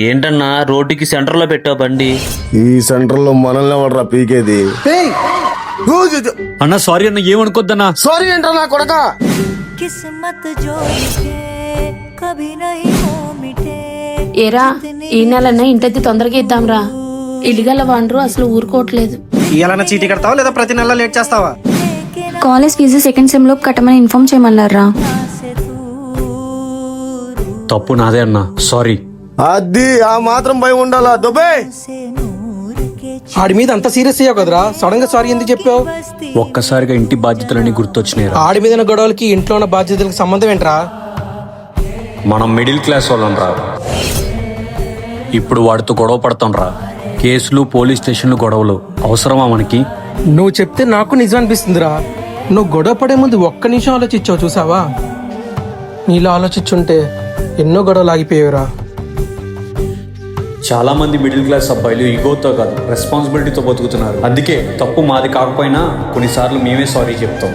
ఏంటన్నా రోడ్డుకి సెంటర్ లో పెట్టావు బండి? ఈ సెంటర్ లో మనల్ని ఎవడరా పీకేది? అన్నా సారీ అన్న, ఏమనుకోద్దన్నా. సారీ ఏంట్రా నా కొడక. ఏరా, ఈ నెలన్నా ఇంటద్ది తొందరగా ఇద్దాంరా. ఇల్లుగల వాండ్రు అసలు ఊరుకోవట్లేదు. ఇయాలన్నా చీటీ కడతావా లేదా ప్రతి నెల లేట్ చేస్తావా? కాలేజ్ ఫీజు సెకండ్ సెమ్ లో కట్టమని ఇన్ఫార్మ్ చేయమన్నారా? తప్పు నాదే అన్నా, సారీ. అది ఆ మాత్రం భయం ఉండాలా దుబ్బే? ఆడి మీద అంత సీరియస్ అయ్యావు కదరా, సడన్ గా సారీ ఎందుకు చెప్పావు? ఒక్కసారిగా ఇంటి బాధ్యతలన్నీ గుర్తొచ్చినాయి. ఆడి మీద గొడవలకి ఇంట్లో ఉన్న బాధ్యతలకు సంబంధం ఏంట్రా? మనం మిడిల్ క్లాస్ వాళ్ళం రా. ఇప్పుడు వాడితో గొడవ పడతాం రా. కేసులు, పోలీస్ స్టేషన్లు, గొడవలు అవసరమా మనకి? నువ్వు చెప్తే నాకు నిజం అనిపిస్తుందిరా. నువ్వు గొడవ పడే ముందు ఒక్క నిమిషం ఆలోచించావు చూసావా? నీలో ఆలోచించుంటే ఎన్నో గొడవలు ఆగిపోయేవిరా. చాలా మంది మిడిల్ క్లాస్ అబ్బాయిలు ఈగోతో కాదు రెస్పాన్సిబిలిటీతో బతుకుతున్నారు. అందుకే తప్పు మాది కాకపోయినా కొన్నిసార్లు మేమే సారీ చెప్తాం.